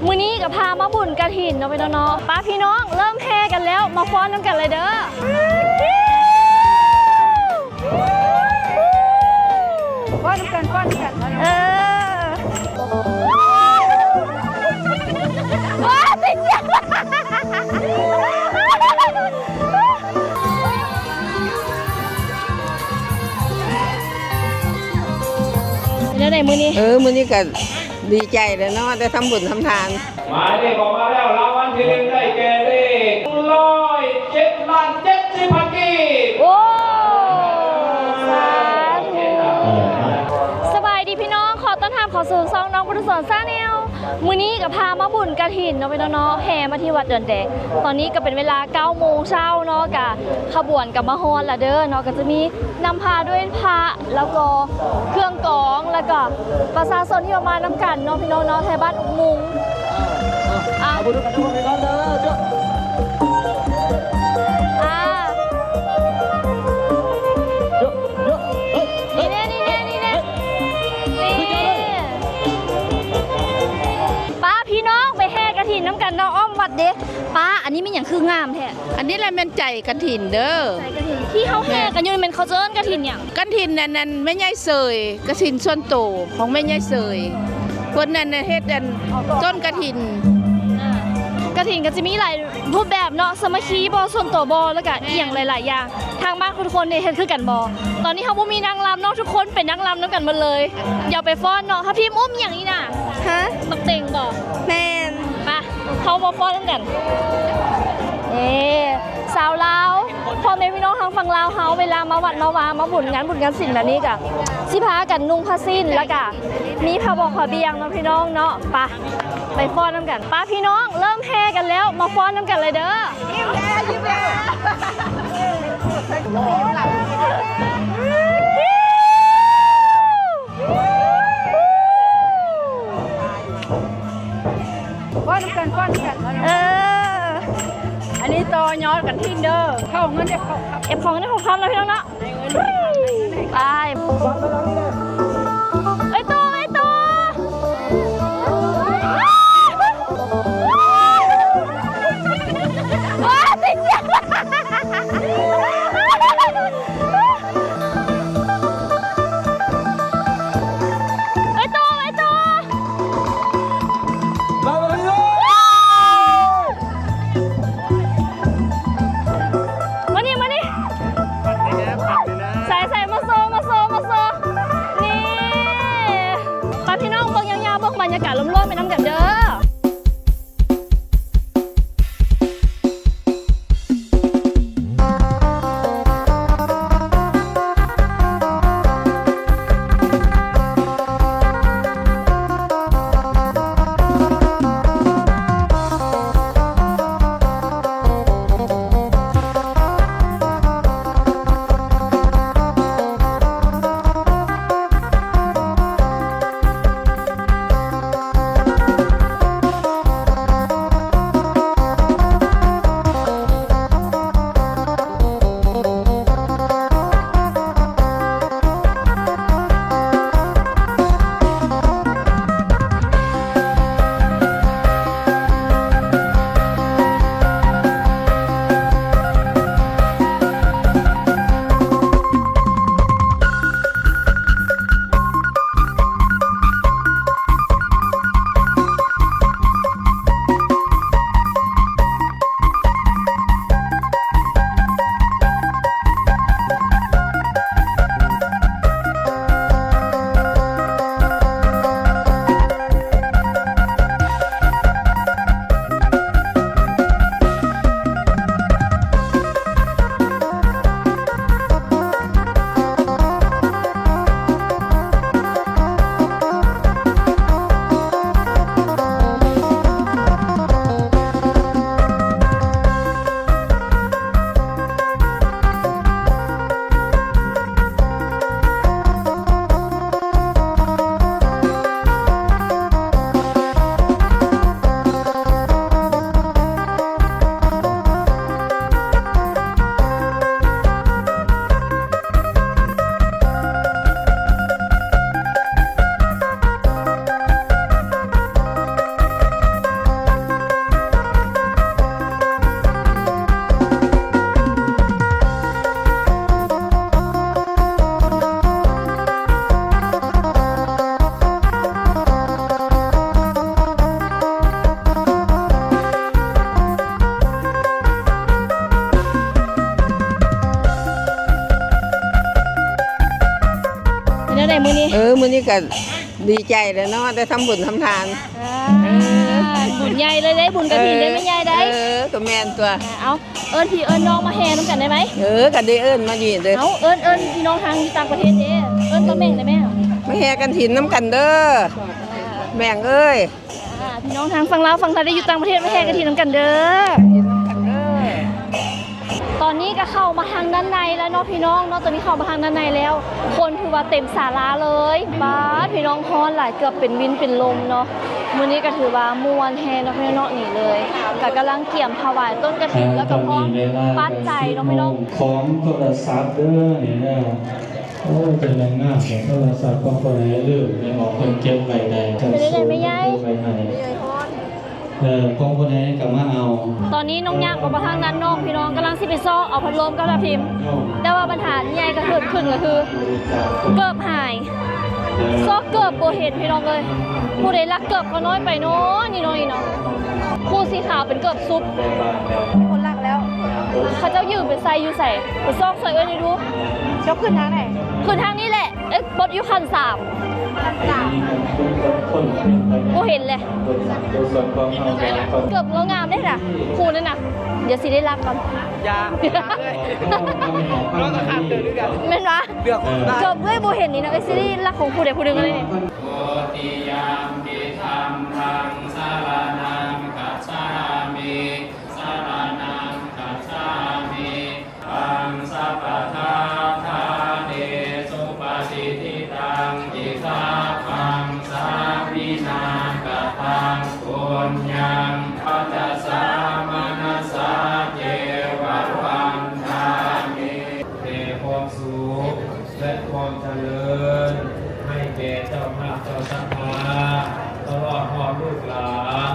มื้อนี้กับพามาบุญกระถินเนาะพี่น้องป้าพี่น้องเริ่มแห่กันแล้วมาฟ้อนน้ำกันเลยเด้อฟ้อนน้ำกันว้าติดจังแล้วไหนมื้อนี้มื้อนี้ก็ดีใจเลยเนาะได้ทำบุญทำทานหมายเลขออกมาแล้วรางวัลที่ 1ได้แก่เลข107,070,000กีบโอ้สาธุสบายดีพี่น้องขอต้อนรับเข้าสู่ซองน้องบุญสอนซ่าแนวมื้อนี้กับพามาบุญกระถินเนาะพี่น้องแห่มาที่วัดเดือนแดงตอนนี้ก็เป็นเวลา 9 โมงเช้าเนาะกะขบวนกับมาฮอนละเด้อเนาะก็จะมีนำพาด้วยพระแล้วก็เครื่องกองแล้วก็ประชาชนที่มาน้ำกันเนาะพี่น้องเนาะไทยบ้านอุ้งมุงบุญกันทุกคนเลยเด้อจ้ะป้าพี่น้องไปแห่กระถินน้ำกันเนาะอ้อมวัดเด็กป้าอันนี้มันอย่างคืองามแท้อันนี้แหละแม่นใจกฐินเด้อใจกระถินที่เขาแห่กันอยู่มันเขาเจิ้นกระถินอย่างกฐินนั่นแม่ใหญ่เสยกฐินส่วนโตของแม่ใหญ่เสยคนนั้นเฮ็ดต้นกฐินกระถินก็จะมีหลายรูปแบบเนาะสมาคีบอส่วนตัวบอแล้วก็อีหยังหลายๆอย่างทางบ้านทุกคนเนี่ยเห็นคือกันบอตอนนี้เขาบ่มีนางรำเนาะทุกคนเป็นนางรำน้ำกันหมดเลยอย่าไปฟ้อนเนาะถ้าพี่อุ้มอย่างนี้น่ะฮะบักเต็งบอแม่นมาเขามาฟ้อนกันสาวลาวพ่อแม่พี่น้องทางฝั่งลาวเฮาเวลามาวัดมาวามาบุญงานศิลป์แบบนี้กะสิพากันนุ่งผ้าสิ้นแล้วกะมีผ้าบอกผ้าเบียงเนาะพี่น้องเนาะไปฟ้อนน้ำกันป้าพี่น้องเริ่มแห่กันแล้วมาฟ้อนน้ำกันเลยเด้อยิ้มแย้ฟ้อนกันอันนี้ต่อยอดกันทินเด้อเข้าเงินเอฟของนี่ของคำแล้วพี่น้องเนาะไปไอ้ตัวว้าติดจังใส่มาโซนี่ มื้อนี้ก็ดีใจแล้วเนาะได้ทำบุญทำทาน บุญใหญ่เลยได้บุญกระถิ่นได้ไม่ใหญ่ได้ ก็แม่นตัว เอาเอิญพี่เอิญน้องมาแห่น้ำกันได้ไหม ก็ได้เอิ้นมาอยู่เด้อ เอาเอิญพี่น้องทางต่างประเทศเด้เอิญตัวแม่งได้ไหม มาแห่กันถินน้ำกันเด้อแม่งเอ้ย พี่น้องทางฝั่งลาวฝั่งไทยได้อยู่ต่างประเทศมาแห่กระถิ่นน้ำกันเด้อ ถินน้ำกันเด้อ ตอนนี้ก็เข้ามาทางด้านในแล้วเนาะพี่น้องเนาะตอนนี้เข้ามาทางด้านในแล้ว คนคือว่าเต็มศาลาเลยบ้าพี่น้องฮอนหลายเกือบเป็นวินเป็นลมเนาะมื้อนี้ก็ถือว่ามวนแฮเนาะพี่น้องนี่เลยก็กำลังเกี่ยมถวายต้นกระถิ่นแล้วก็พร้อมปัจจัยเนาะพี่น้อง ของโทรศัพท์เด้อนี่นะโอ้เป็นแรงงานของโทรศัพท์ของคนไหนลืมในหมอคนเก็บไว้ได้ไว้ให้ของคนไหนก็มาเอา ตอนนี้น้องยักษ์ออกมาทางด้านนอกพี่น้องกำลังสิไปซ้อเอาพัดลมกับระพิมพ์แต่ว่าปัญหาใหญ่ก็เกิดขึ้นก็คือเกือบหายซอกเกือบโบเห็นพี่น้องเลยผู้ใดรักเกือบก็น้อยไปเนาะนี่น้อยเนาะคู่สีขาวเป็นเกือบซุปคนรักแล้วเขาเจ้ายืมเป็นไซอยู่ใส่ไปซอกใส่เอ้ยนี่ดูเจ้าขึ้นทางไหนขึ้นทางนี้แหละบดอยู่คัน3โบเห็นเลยเกือบเรางามได้น่ะคู่นั่นน่ะเดี๋ยวสิได้รักก่อนยาเลยน้องก็ขาดเดินด้วยกันแม่นวะเกือบด้วยโบเห็นนี่นะไอ้ซีรีส์รักของผู้ใดผู้หนึ่งเลยนี่ โอติยามปิธรรมทังสารนังกัจฉามิสารนังกัจฉามิปังสัพพะทาทาเนสุปฏิทิตังอิทาปังสาวินากตังปุญญังปัจจสามนัสสะเจวะวันทามิเทความสุขและความเจริญให้แก่เจ้าภาพเจ้าศรัทธาตลอดพร้อมลูกหลาน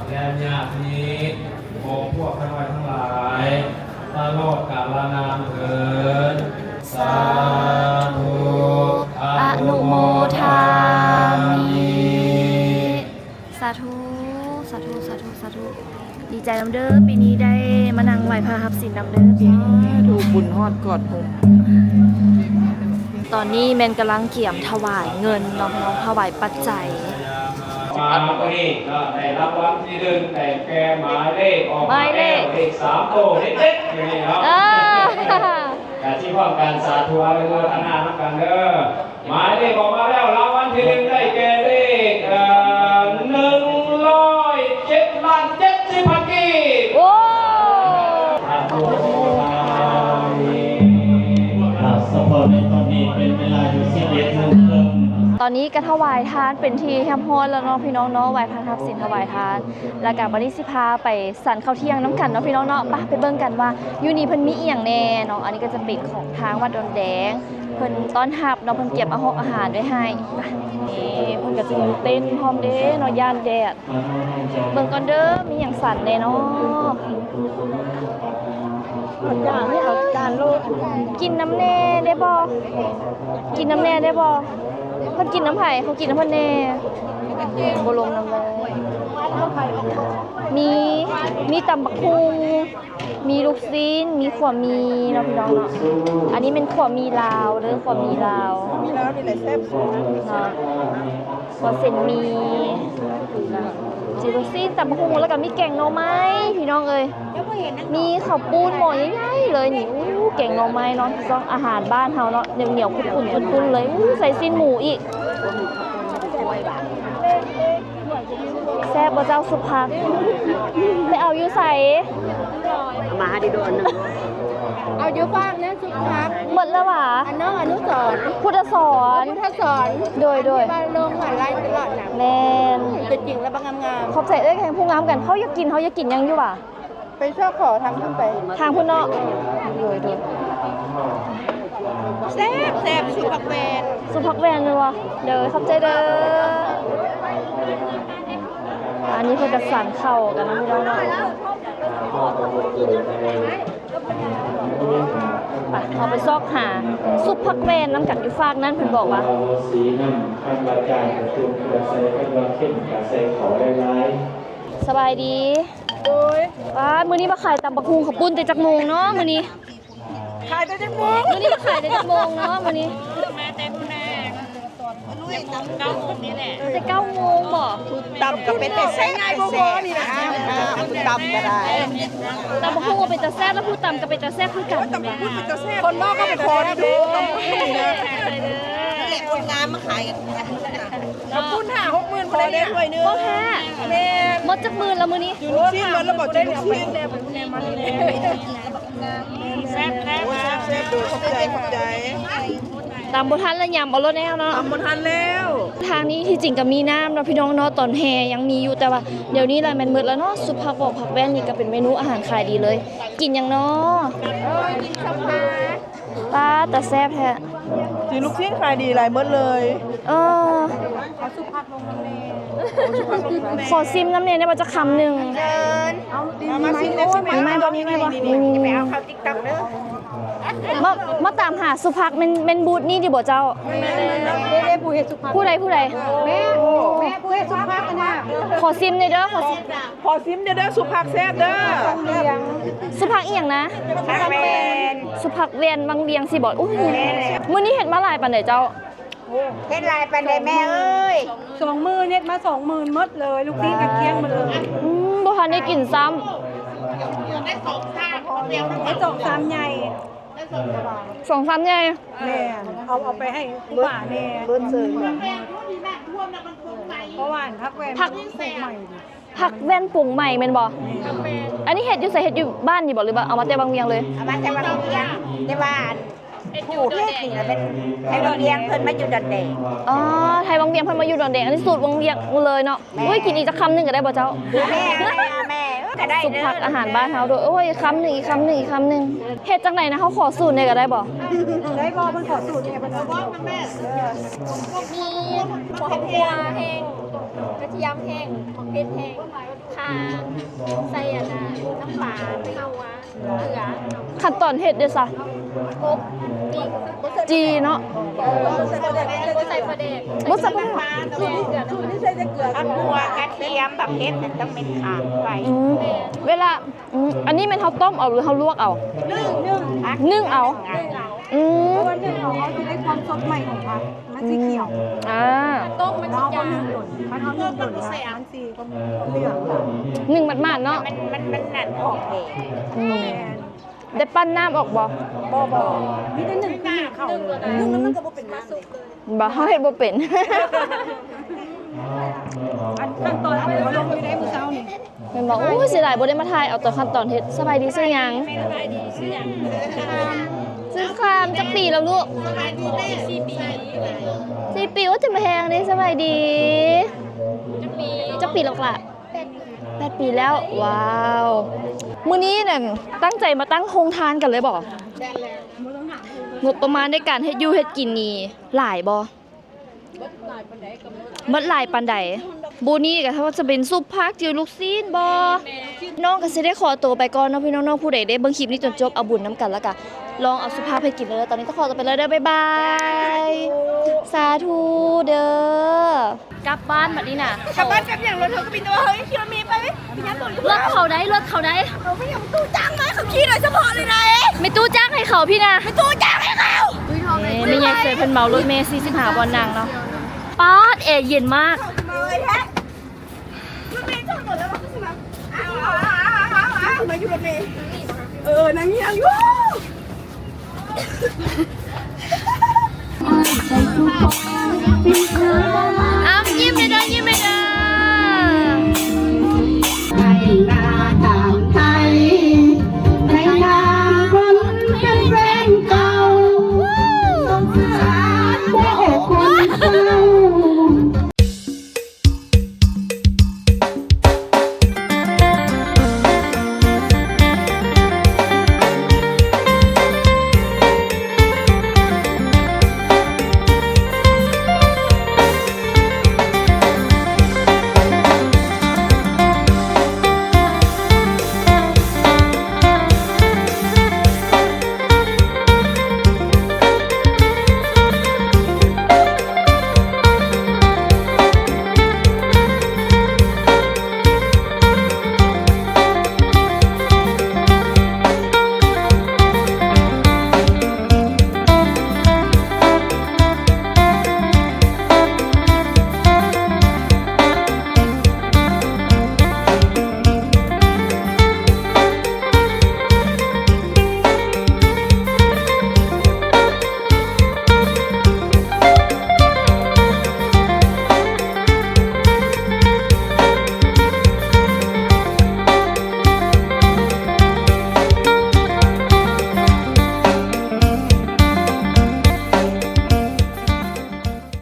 และญาติมิตรโอพวกข้าราชทั้งหลายตลอดกาลนานเถิดสาธุ อนุโมทามิสาธุสาธุสาธุสาธุดีใจนำเด้อปีนี้ได้มานั่งไหว้พระหับสินนำเด้อปีนี้ ถูกบุญฮอดกอดผม ตอนนี้แมนกำลังเกี่ยมถวายเงินน้องถวายปัจจัย มาตัวนี้ก็ได้รับวันที่หนึ่งแต่แกหมายเลขออกมาแล้วเลข3 โตเด็ดๆอย่างนี้เนาะ การที่พร้อมการสาธุอนุโมทนาทั้งกันเด้อหมายเลขออกมาแล้วรางวัลที่หนึ่งได้แก่เลข107,70,000 กีบ โอ้ สาธุ สปอร์ตในตอนนี้เป็นเวลาอยู่11 โมงครึ่ง ตอนนี้ก็ถวายทานเป็นทีแฮมฮอนแล้วเนาะพี่น้องเนาะไหว้พระทับสินถวายทาน แล้วก็บัดนี้สิพาไปสันข้าวเที่ยงน้ำกันเนาะพี่น้องเนาะไปเบิ่งกันว่าอยู่นี่เพิ่นมีอีหยังแน่เนาะอันนี้ก็จะเป็นของทางวัดดอนแดงเพิ่นต้อนรับเนาะเพิ่นเก็บอาหารไว้ให้นี่เพิ่นก็จะมีเต้นพร้อมเด้เนาะย่านแดดเบิ่งก่อนเด้อมีหยังสั่นแน่เนาะอย่างนี้เอาจานโลดกินน้ำแน่ได้บ่กินน้ำแน่ได้บ่เพิ่นกินน้ำไผ่เขากินน้ำเพิ่นแน่บ่ลงน้ำเลยมีตำบักหุ่งมีลูกซีนมีขวามีเนาะพี่น้องเนาะอันนี้เป็นขวามีลาวเด้อขวามีลาวมีลาวมีหลายแซ่บเนาะขวาเส้นมีจีลูกซีนตำบักหุ่งแล้วก็มีแกงหน่อไม้พี่น้องเอ้ยมีข้าวปูนหม้อใหญ่ๆเลยนี่อู้แกงหน่อไม้เนาะต้องอาหารบ้านเฮาเนาะเหนียวๆขุ่นๆเลยอู้ใส่ซีนหมูอีกแซ่บบ่เจ้าสุภักไปเอาอยู่ใส่ มาดิโดนนึง เอาอยู่บ้านนะสุครับ หมดแล้วหวะ อันน้องอนุสรณ์ พุทธสอน พุทธสอน โดย บ้านลงหันไล่ตลอดนะ แม่น เป็นจริงแล้วบางงาม ขอบใจเอ้ยแข่งผู้งามกันเขาอยากกินยังอยู่ว่ะ ๆไปชอบขอทางขึ้นไป ทางพุ่นเนาะโดย แซ่บสุปักแวน สุภักแวนเลยวะเด้อขอบใจเด้ออันนี้เพิ่นก็สั่นเข้ากันนะพี่น้องเนาะไปเอาไปซอกหาสุภักแวนน้ำกัดอยู่ฝากนั้นเพิ่นบอกว่า สีน้ำขั้นบาจางกระตุ้นกระใสขั้นบาเข้มกระใสเขาได้ร้าย สบายดีว้ามื้อนี้มาขายตำบักหุ่งข้าวปุ้นแต่จักโมงเนาะมื้อนี้ขายแต่จักโมงมื้อนี้มาขายแต่จักโมงเนาะมื้อนี้ แต่9 โมงบ่ ต่ำก็เป็นแต่แซ่ง่ายพอนี่นะต่ำก็ได้ ตำบักหุ่งก็เป็นตาแซ่บแล้วผู้ตำก็เป็นตาแซ่บคือกัน คนนอกก็เป็นคนดูเหล็กคนงามมาขายพูด50,000พอได้ด้วยเนื้อ พ่อแพ้หมดจักหมื่นแล้วมื้อนี้ ลูกชิ้นมันระบบจุลูกชิ้นแซ่บดูขอบใจ ตำบ่ทันแล้วยำเอารถแนวเนาะ ทำบนทันแล้ว ทางนี้ที่จริงก็มีน้ำเนาะพี่น้องเนาะตอนแฮยังมีอยู่แต่ว่าเดี๋ยวนี้แหละมันมืดแล้วเนาะสุภาพบอกผักแว่นนี่ก็เป็นเมนูอาหารขายดีเลย กินหยังเนาะป้าแต่แซ่บแท้ จีลูกชิ้นขายดีหลายเมื่อเลย เออขอซิมน้ำเนยได้บ่จะคำหนึ่ง มาชิ้นเล็กใช่ไหม มีไหมบ่มีไหมบ่มี ไปเอาข้าวติ๊กตักเด้อ มาตามหาสุภักเป็นบูธนี่ดิบ่เจ้า ได้ผู้เฮ็ดสุภาพ ผู้ใดผู้เฮ็ดสุภาพนะ ขอซิมหน่อยเด้อขอซิม พอซิมเด้อสุภาพแซ่บเด้อ สุภักอีหยังนะ ผักแวน สุภักเวียนวังเวียงสิบ่อุ้ยมื้อนี้เฮ็ดมาหลายปานใดเจ้า เฮ็ดลายปันได้แม่เอ้ย 20,000เน็ตมา20,000หมดเลย ลูกตีนกับเคียงหมดเลย บ่ทันได้กินซ้ำ ได้สองสามใหญ่ 2-3ใหญ่ แม่เอาไปให้ผู้ป่าแน่ รุ่นซื้อ เพราะว่าพักแวน ผัก ปลูกใหม่ดิ ผักแว่นปรุงใหม่แม่นบ่อันนี้เฮ็ดอยู่ไสเฮ็ดอยู่บ้านนี่บ่หรือว่าเอามาแต่บางเวียงเลย เอามาแต่ว่าเลี้ยงแต่ว่าผู้เฮ็ดนี่ล่ะเป็นให้เราเลี้ยงเพิ่นมาอยู่ดันแดง อ๋อไทยวังเวียงเพิ่นมาอยู่ดอนแดงอันนี้สูตรวังเวียงเลยเนาะอุ้ยกินอีกจักคำหนึงก็ได้บ่เจ้า แม่ก็ได้ สุก เด้อ ผักอาหารบ้านเฮาด้วยโอ้ยคำหนึงอีกคำหนึงอีกคำหนึงเฮ็ดจังไดนะเฮาขอสูตรได้ก็ได้บ่ ได้บ่เพิ่นขอสูตรเนี่ยเพิ่นเอา มีหัวหัวแห้งกระเทียมแห้งของเพชรแห้งข่าใส่อันน่ะน้ำปลาไปเอาวะเกลือขั้นตอนเฮ็ดเด้อซะกบจีเนาะบ่ใส่ปลาแดกบ่ใส่ปลาแดก ผักบัวกระเทียมแบบเฮ็ดนั่นต้องเป็นขางไว้ เวลาอันนี้แม่นเฮาต้มเอาหรือเฮาลวกเอานึ่งเอาอืม ตัวหนึงของเขาสิได้ความสดใหม่ของผักมันสิเขียว ต้มมัน เอาบ่นึ่งหล่นมันเอานึ่งหล่นนะมันสิก็เหลือง หนึ่งหมาดๆเนาะ มันนั่นออกเอง อืมได้ปั้นน้ำออกบ่ บ่มีแต่หนึ่งคือหนึ่งเข้าเลยนึ่งแล้วมันก็บ่เป็นน้ำ บ่เฮาเฮ็ดบ่เป็น อันขั้นตอนเอาลงอยู่ในมื้อเช้านี่ แม่นบอกโอ้ยเสียดายบ่ได้มาถ่ายเอาแต่ขั้นตอนเฮ็ดสบายดีซื้อหยังซื้อคามจักปีแล้วลูก4 ปีโอ้จะมาแฮงเด้สบายดีจักปีแล้วล่ะ8 ปีแล้วว้าวมื้อนี้น่ะตั้งใจมาตั้งโรงทานกันเลยบ่งบประมาณในการเฮ็ดอยู่เฮ็ดกินนี่หลายบ่เมื่อหลายปานใดบูนี่ก็ถ้าว่าจะเป็นซุปผักจิ๋วลูกซีนบ่น้องก็สิได้ขอตัวไปก่อนเนาะพี่น้องๆผู้ใดได้เบิ่งคลิปนี้จนจบเอาบุญนํกันแล้วก็ลองเอาสุภาพให้กินเลยตอนนี้ต้องขอตัวไปแล้วเด้อบ๊ายบายสาธุเด้อกลับบ้านบัดนี้น่ะ กลับบ้านแป๊บอย่างรถเธอก็บินตัวเฮ้ยคิดว่ามีไปไหมพี่ยันบ่น รถเขาได้รถเขาได้ เราไม่อยากตู้จ้างมาเขาขี่โดยเฉพาะเลยนะ ไม่ตู้จ้างให้เขาพี่นะ ตู้จ้างให้เขา ไม่ใช่เคยเพิ่นเมารถเมล์45บอลนางเนาะป๊าดแอร์เย็นมาก มาเลยแท้รถเมล์จอดหมดแล้วใช่ไหมมาอยู่รถเมล์นางเงี้ยอยู่ ใส่ทุกคนเป็นเธอ